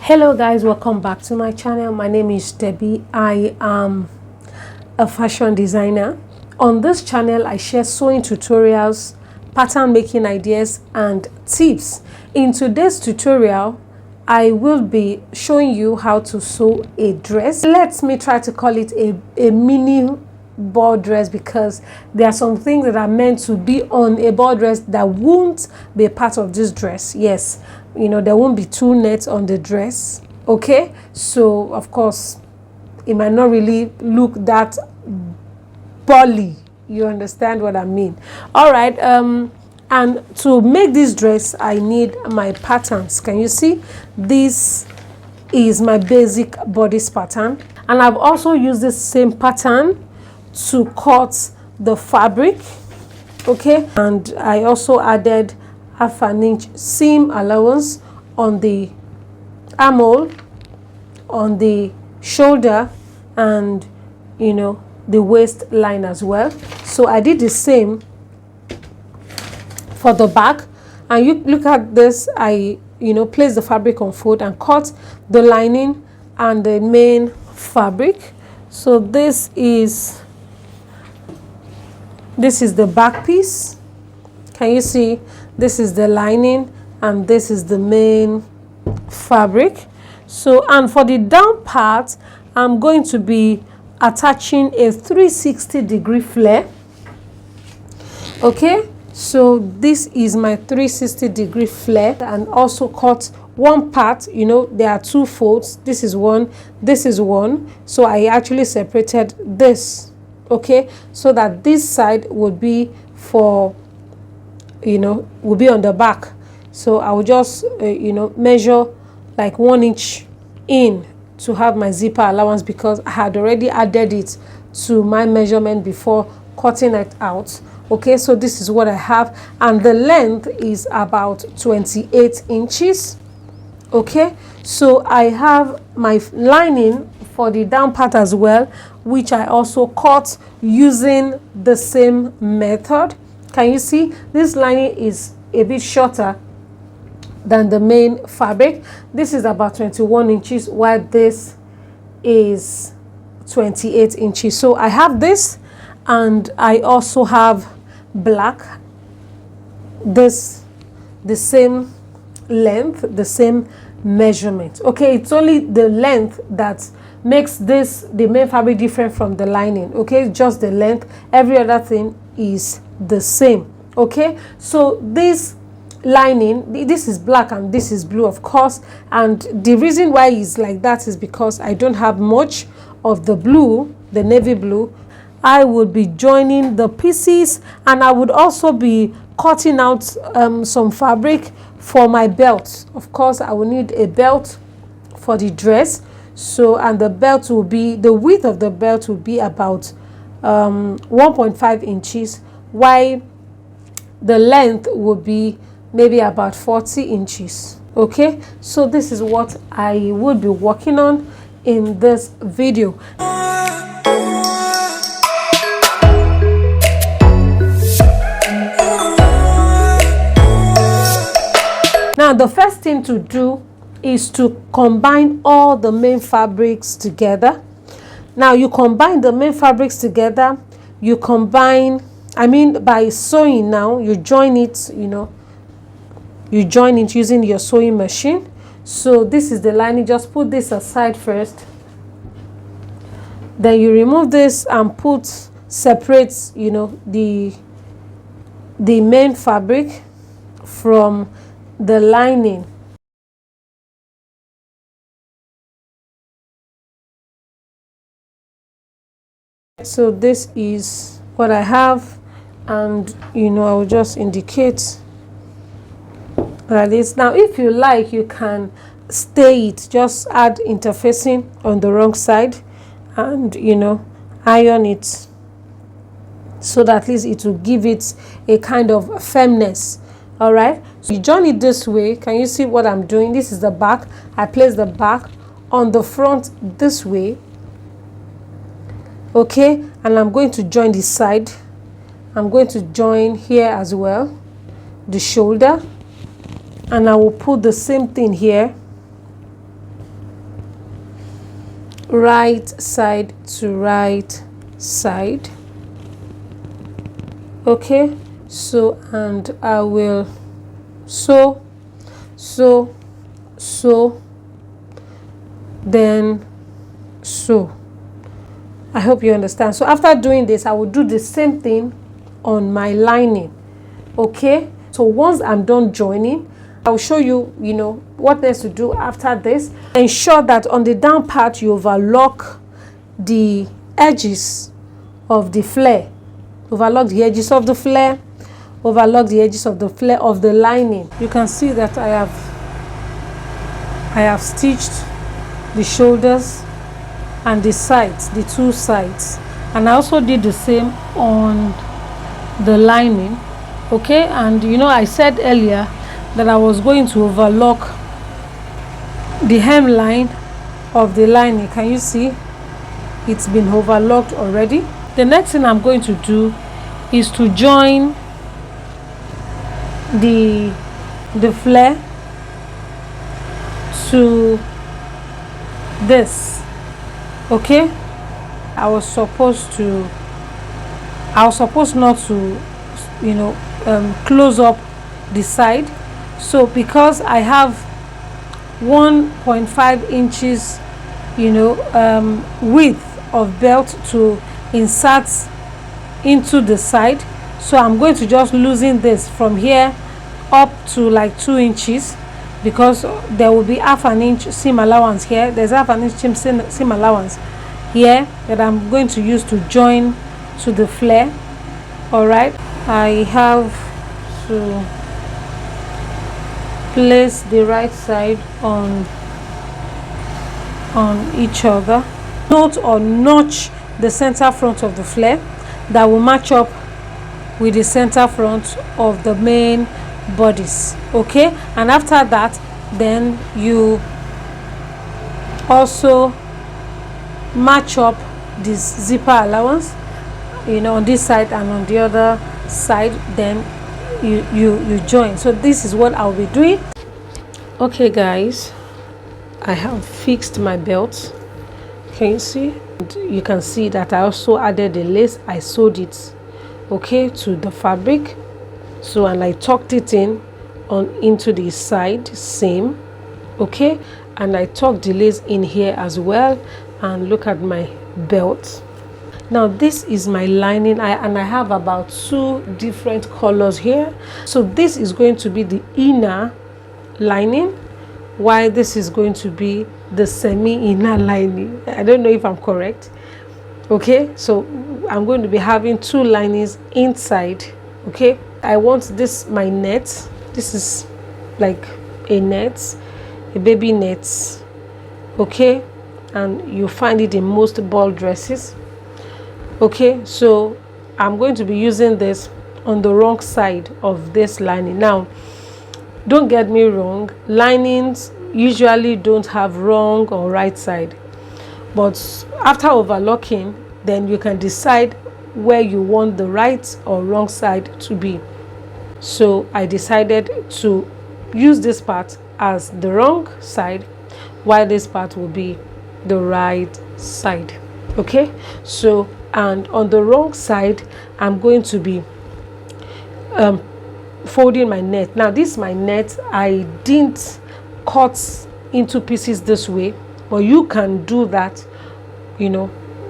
Hello guys, welcome back to my channel. My name is Debbie. I am a fashion designer. On this channel I share sewing tutorials, pattern making ideas and tips. In today's tutorial I will be showing you how to sew a dress. Let me try to call it a mini ball dress, because there are some things that are meant to be on a ball dress that won't be a part of this dress. Yes, you know, there won't be two nets on the dress. Okay, so of course it might not really look that bally. You understand what I mean? All right. And to make this dress I need my patterns. Can you see? This is my basic bodice pattern, and I've also used this same pattern to cut the fabric. Okay, and I also added half an inch seam allowance on the armhole, on the shoulder, and you know, the waistline as well. So I did the same for the back, and you look at this. I place the fabric on fold and cut the lining and the main fabric. So this is the back piece. Can you see? This is the lining and this is the main fabric. So, and for the down part I'm going to be attaching a 360-degree flare. Okay, so this is my 360-degree flare, and also cut one part. You know, there are two folds. This is one, this is one. So I actually separated this, okay, so that this side would be for, will be on the back. So I will just measure like 1 inch in to have my zipper allowance, because I had already added it to my measurement before cutting it out. Okay, so this is what I have, and the length is about 28 inches. Okay, so I have my lining for the down part as well, which I also cut using the same method. Can you see? This lining is a bit shorter than the main fabric. This is about 21 inches, while this is 28 inches. So I have this, and I also have black, this the same length, the same measurement. Okay, it's only the length that makes this the main fabric different from the lining. Okay, just the length. Every other thing is the same. Okay, so this lining, this is black and this is blue, of course, and the reason why it's like that is because I don't have much of the blue, the navy blue. I would be joining the pieces, and I would also be cutting out some fabric for my belt. Of course I will need a belt for the dress. So, and the belt will be, the width of the belt will be about 1.5 inches, while the length will be maybe about 40 inches. Okay, so this is what I would be working on in this video. Now the first thing to do is to combine all the main fabrics together. Now you combine the main fabrics together, you combine, by sewing. Now you join it, you join it using your sewing machine. So this is the lining. Just put this aside first, then you remove this and separate the main fabric from the lining. So this is what I have, and I will just indicate like this. Now if you like, you can stay it, just add interfacing on the wrong side and iron it, so that at least it will give it a kind of firmness. All right, so you join it this way. Can you see what I'm doing? This is the back. I place the back on the front this way. Okay, and I'm going to join the side. I'm going to join here as well, the shoulder, and I will put the same thing here. right side to right side. Okay, so and I will sew, then sew. I hope you understand. So after doing this, I will do the same thing on my lining. Okay, so once I'm done joining, I'll show you, what next to do after this. Ensure that on the down part you overlock the edges of the flare. Overlock the edges of the flare. Overlock the edges of the flare of the lining. You can see that I have stitched the shoulders and the sides, the two sides, and I also did the same on the lining. Okay, and I said earlier that I was going to overlock the hemline of the lining. Can you see it's been overlocked already? The next thing I'm going to do is to join the flare to this. Okay, I was supposed not to close up the side. So because I have 1.5 inches width of belt to insert into the side, so I'm going to just loosen this from here up to like 2 inches, because there will be half an inch seam allowance here. There's half an inch seam allowance here that I'm going to use to join to the flare. All right, I have to place the right side on each other. Note or notch the center front of the flare that will match up with the center front of the main bodice. Okay, and after that, then you also match up this zipper allowance, on this side and on the other side. Then you join. So this is what I'll be doing. Okay guys, I have fixed my belt. Can you see? You can see that I also added the lace. I sewed it, okay, to the fabric. So, and I tucked it in into the side seam, okay, and I tucked the lace in here as well. And look at my belt. Now this is my lining, and I have about 2 different colors here. So this is going to be the inner lining, while this is going to be the semi-inner lining. I don't know if I'm correct. Okay, so I'm going to be having 2 linings inside. Okay, I want this, my net, this is like a net, a baby net. Okay, and you find it in most ball dresses. Okay, so I'm going to be using this on the wrong side of this lining. Now don't get me wrong, linings usually don't have wrong or right side, but after overlocking, then you can decide where you want the right or wrong side to be. So I decided to use this part as the wrong side, while this part will be the right side. Okay, so, and on the wrong side, I'm going to be folding my net. Now this is my net. I didn't cut into pieces this way, but you can do that,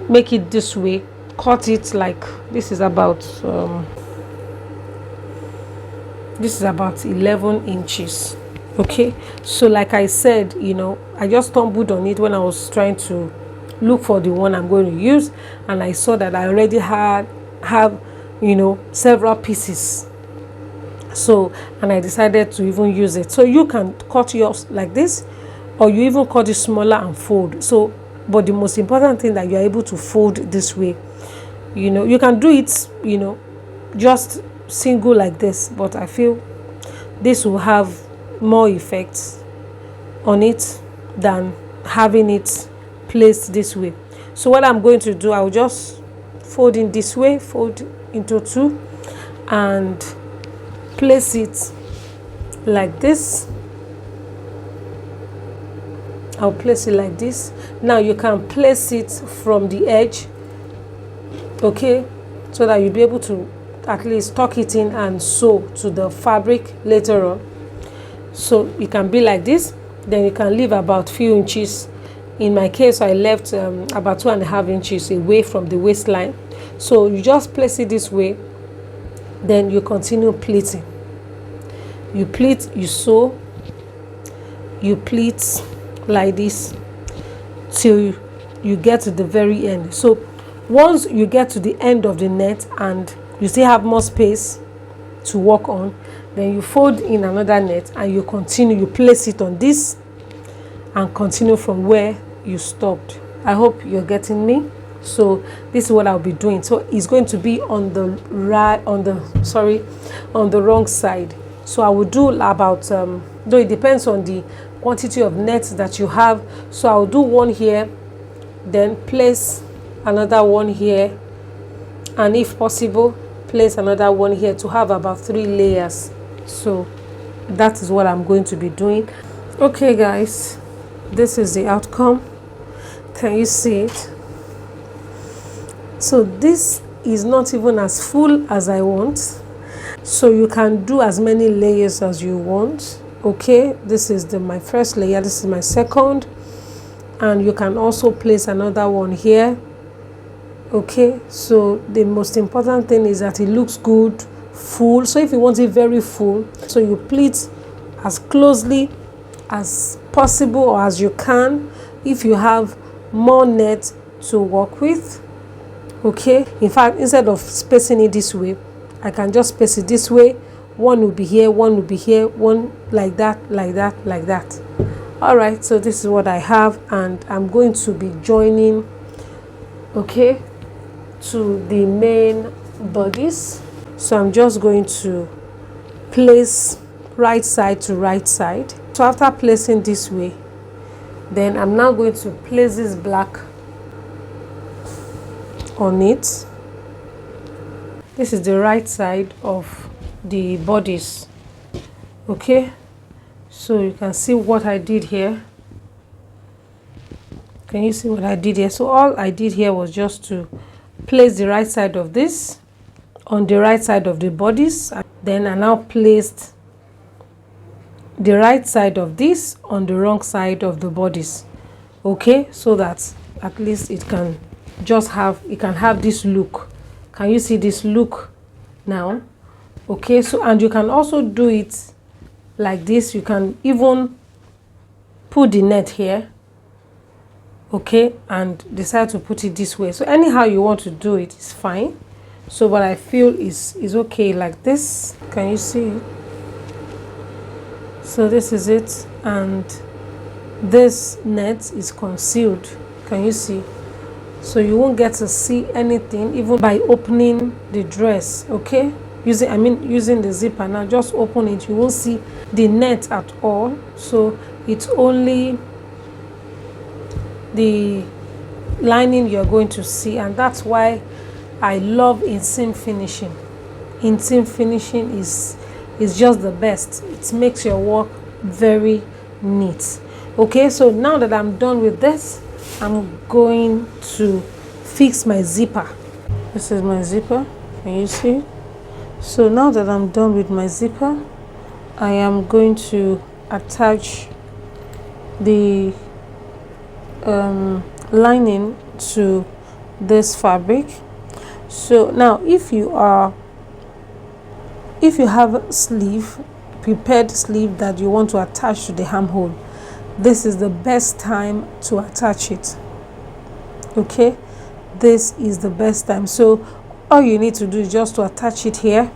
make it this way. Cut it like this is about 11 inches. Okay, so like I said, I just stumbled on it when I was trying to look for the one I'm going to use, and I saw that I already have several pieces. So, and I decided to even use it. So you can cut yours like this, or you even cut it smaller and fold. So, but the most important thing that you're able to fold this way. You can do it, just single like this, but I feel this will have more effect on it than having it placed this way. So what I'm going to do, I'll just fold in this way, fold into 2, and place it like this. I'll place it like this. Now you can place it from the edge, okay, so that you'll be able to at least tuck it in and sew to the fabric later on. So it can be like this. Then you can leave about few inches. In my case, I left about 2.5 inches away from the waistline. So you just place it this way, then you continue pleating. You pleat, you sew, you pleat like this till you get to the very end. So once you get to the end of the net and you still have more space to work on, then you fold in another net and you continue, you place it on this and continue from where you stopped. I hope you're getting me. So this is what I'll be doing. So it's going to be on the right, on the wrong side. So I will do about though it depends on the quantity of nets that you have. So I'll do one here, then place another one here, and if possible place another one here to have about 3 layers. So that is what I'm going to be doing. Okay guys, this is the outcome. Can you see it? So this is not even as full as I want, so you can do as many layers as you want. Okay, this is my first layer, this is my second, and you can also place another one here. Okay, so the most important thing is that it looks good, full. So if you want it very full, so you pleat as closely as possible or as you can if you have more net to work with. Okay, in fact, instead of spacing it this way, I can just space it this way. One will be here, one will be here, one like that, like that, like that. All right, so this is what I have, and I'm going to be joining, okay, to the main bodice. So I'm just going to place right side to right side. So after placing this way, then I'm now going to place this black on it. This is the right side of the bodice. Okay, so you can see what I did here. Can you see what I did here? So all I did here was just to place the right side of this on the right side of the bodice. Then I now placed the right side of this on the wrong side of the bodice. Okay, so that at least it can just have, it can have this look. Can you see this look now? Okay, so and you can also do it like this. You can even put the net here, okay, and decide to put it this way. So anyhow you want to do it is fine. So what I feel is okay like this. Can you see it? So this is it, and this net is concealed. Can you see? So you won't get to see anything even by opening the dress. Okay, using the zipper. Now just open it, you won't see the net at all. So it's only the lining you're going to see, and that's why I love inseam finishing. Inseam finishing is just the best. It makes your work very neat. Okay, so now that I'm done with this, I'm going to fix my zipper. This is my zipper. Can you see? So now that I'm done with my zipper, I am going to attach the lining to this fabric. So now if you have a sleeve, prepared sleeve that you want to attach to the armhole, this is the best time to attach it. Okay, this is the best time. So all you need to do is just to attach it here.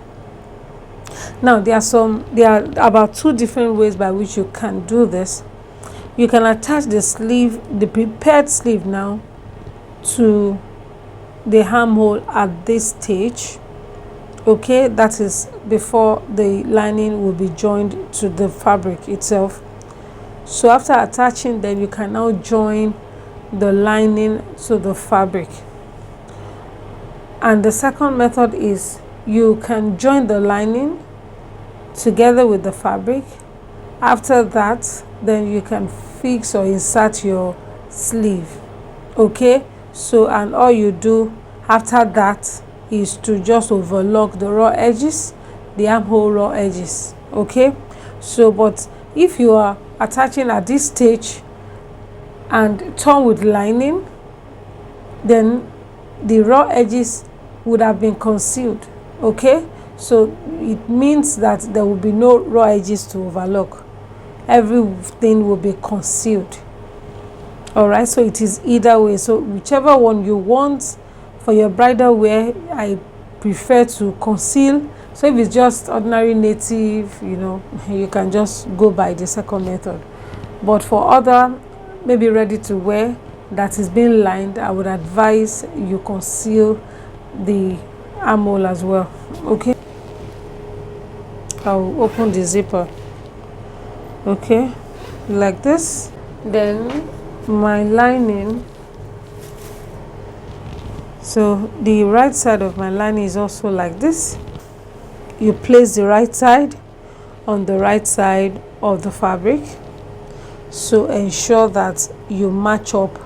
Now there are about 2 different ways by which you can do this. You can attach the sleeve, the prepared sleeve now, to the armhole at this stage. Okay, that is before the lining will be joined to the fabric itself. So after attaching, then you can now join the lining to the fabric. And the second method is you can join the lining together with the fabric. After that, then you can fix or insert your sleeve. Okay, so and all you do after that is to just overlock the raw edges, the armhole raw edges. Okay, so but if you are attaching at this stage and torn with lining, then the raw edges would have been concealed. Okay, so it means that there will be no raw edges to overlock. Everything will be concealed. All right, so it is either way. So whichever one you want for your bridal wear, I prefer to conceal. So if it's just ordinary native, you know, you can just go by the second method. But for other, maybe ready to wear that is being lined, I would advise you conceal the armhole as well. Okay, I'll open the zipper. Okay, like this. Then my lining, so the right side of my lining is also like this. You place the right side on the right side of the fabric, so ensure that you match up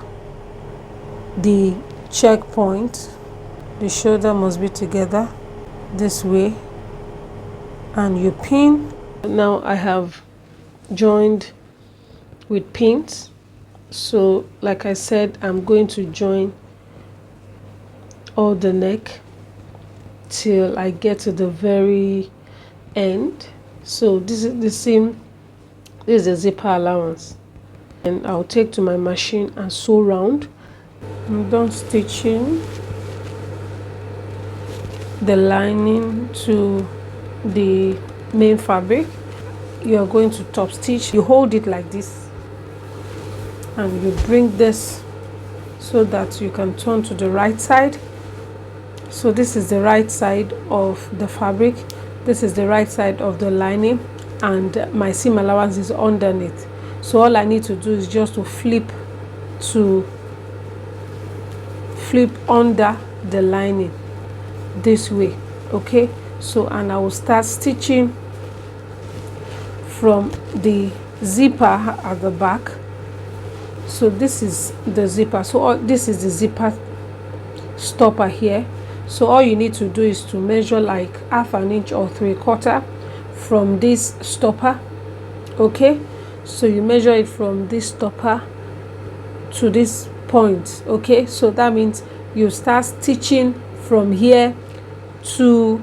the check point. The shoulder must be together this way, and you pin. Now I have joined with pins. So like I said, I'm going to join all the neck till I get to the very end. So this is the seam, this is the zipper allowance, and I'll take to my machine and sew round. I'm done stitching the lining to the main fabric. You are going to top stitch. You hold it like this and you bring this so that you can turn to the right side. So this is the right side of the fabric, this is the right side of the lining, and my seam allowance is underneath. So all I need to do is just to flip under the lining this way. Okay, so and I will start stitching from the zipper at the back. So this is the zipper, so this is the zipper stopper here. So all you need to do is to measure like 1/2 inch or 3/4 from this stopper. Okay, so you measure it from this stopper to this point. Okay, so that means you start stitching from here to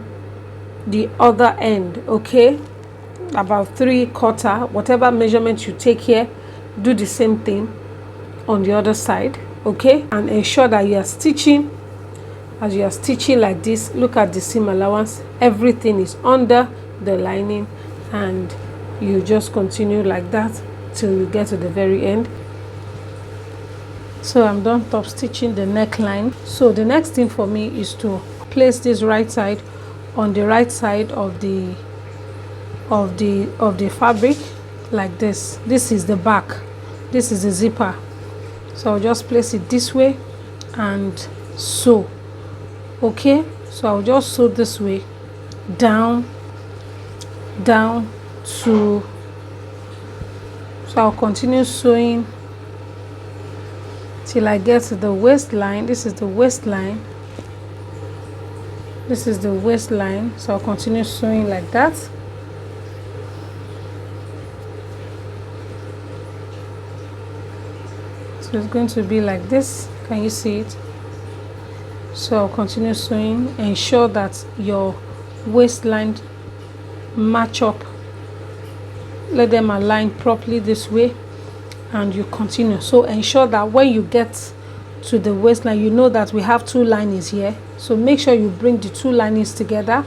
the other end. Okay, about 3/4, whatever measurement you take here, do the same thing on the other side. Okay, and ensure that you are stitching. As you are stitching like this, look at the seam allowance, everything is under the lining, and you just continue like that till you get to the very end. So I'm done top stitching the neckline. So the next thing for me is to place this right side on the right side of the fabric like this. This is the back, this is the zipper, so I'll just place it this way and sew. Okay, so I'll just sew this way down to, so I'll continue sewing till I get to the waistline. This is the waistline, this is the waistline, so I'll continue sewing like that. So it's going to be like this. Can you see it? So I'll continue sewing. Ensure that your waistline match up, let them align properly this way, and you continue. So ensure that when you get to the waistline, you know that we have 2 linings here, so make sure you bring the 2 linings together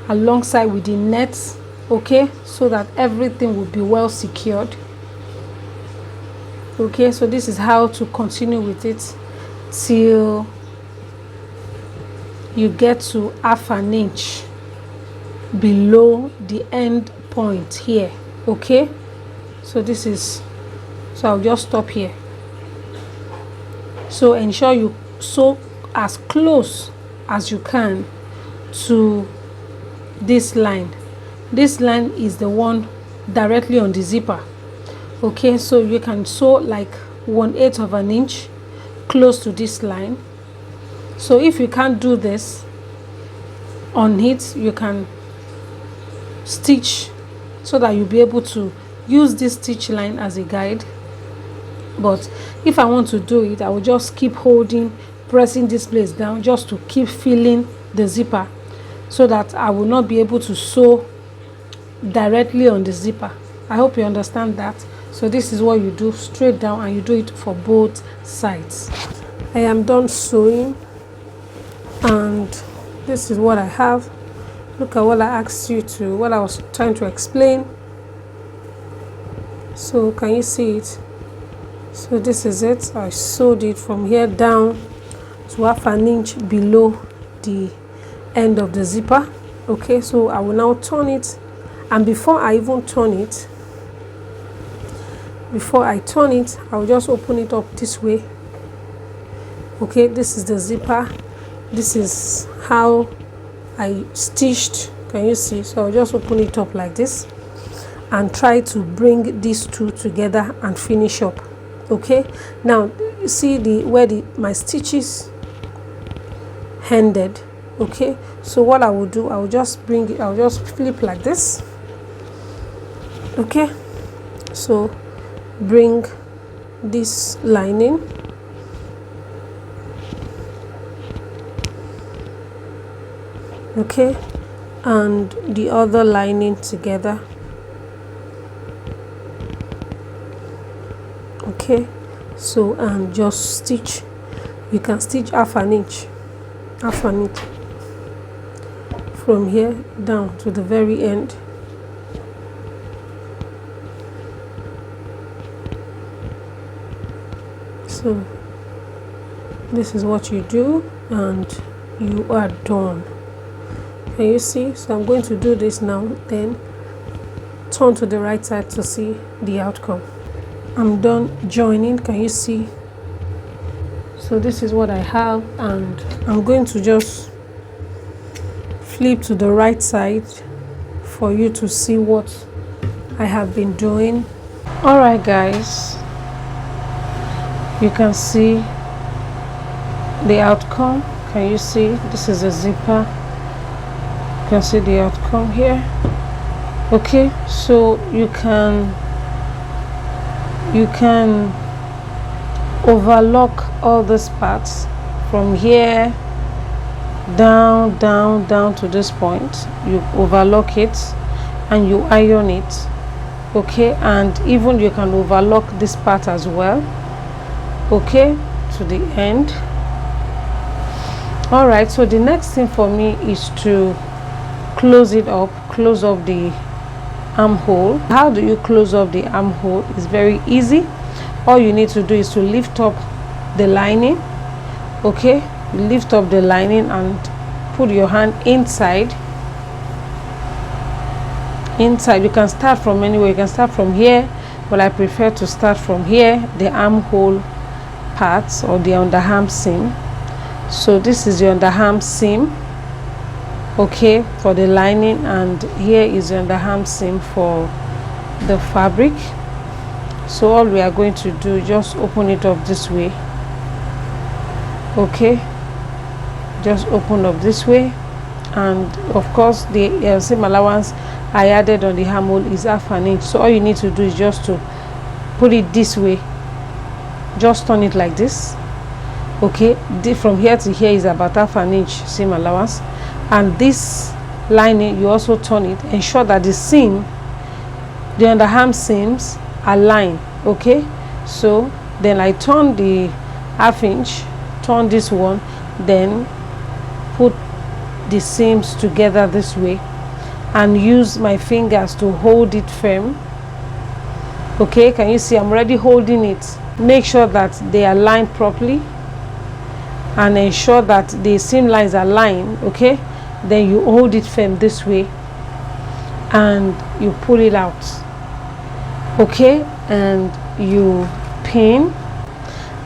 alongside with the nets. Okay, so that everything will be well secured. Okay, so this is how to continue with it till you get to 1/2 inch below the end point here. Okay, so this is, so I'll just stop here. So ensure you sew as close as you can to this line. This line is the one directly on the zipper, Okay, so you can sew like 1/8 of an inch close to this line. So if you can't do this on it, you can stitch so that you'll be able to use this stitch line as a guide. But if I want to do it, I will just keep holding, pressing this place down just to keep filling the zipper, so that I will not be able to sew directly on the zipper. I hope you understand that. So this is what you do straight down, and you do it for both sides. I am done sewing, and this is what I have. Look at what I asked you to, what I was trying to explain. So can you see it? So this is it. I sewed it from here down to 1/2 inch below the end of the zipper. Okay, so I will now turn it, and before I even turn it, I will just open it up this way. Okay, this is the zipper. This is how I stitched. Can you see? So I'll just open it up like this and try to bring these two together and finish up. Okay, now you see where my stitches ended. Okay, so what I will do, I will just flip like this. Okay, so bring this lining, okay, and the other lining together. Okay, so and just stitch. You can stitch 1/2 inch from here down to the very end. So this is what you do, and you are done. Can you see? So I'm going to do this now, then turn to the right side to see the outcome. I'm done joining. Can you see? So this is what I have, and I'm going to just flip to the right side for you to see what I have been doing. All right guys, you can see the outcome. Can you see? This is a zipper. You can see the outcome here. Okay, so you can overlock all these parts from here down to this point. You overlock it and you iron it. Okay, and even you can overlock this part as well, okay, to the end. All right, so the next thing for me is to close up the armhole. How do you close up the armhole? It's very easy. All you need to do is to lift up the lining. Okay, lift up the lining and put your hand inside. You can start from anywhere. You can start from here, but I prefer to start from here, the armhole parts or the underarm seam. So this is the underarm seam, okay, for the lining, and here is the underarm seam for the fabric. So all we are going to do, just open it up this way. Okay, just open up this way, and of course the seam allowance I added on the armhole is 1/2 inch. So all you need to do is just to put it this way, just turn it like this. Okay, from here to here is about 1/2 inch seam allowance, and this lining you also turn it. Ensure that the seam, the underarm seams align. Okay, so then I turn the 1/2 inch, turn this one, then put the seams together this way and use my fingers to hold it firm. Okay, can you see? I'm already holding it. Make sure that they align properly and ensure that the seam lines align. Okay, then you hold it firm this way and you pull it out. Okay, and you pin,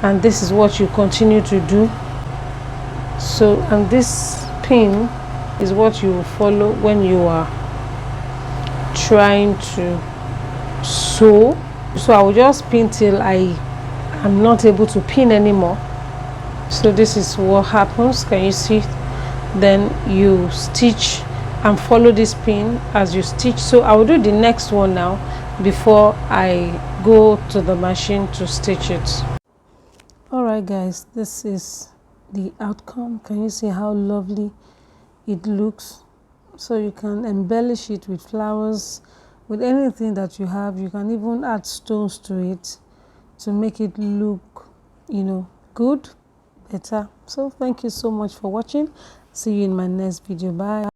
and this is what you continue to do. So, and this pin is what you follow when you are trying to sew. So I will just pin till I am not able to pin anymore. So this is what happens. Can you see? Then you stitch and follow this pin as you stitch. So I will do the next one now before I go to the machine to stitch it. Alright guys, this is the outcome. Can you see how lovely it looks? So you can embellish it with flowers, with anything that you have. You can even add stones to it to make it look, you know, good, better. So thank you so much for watching. See you in my next video. Bye.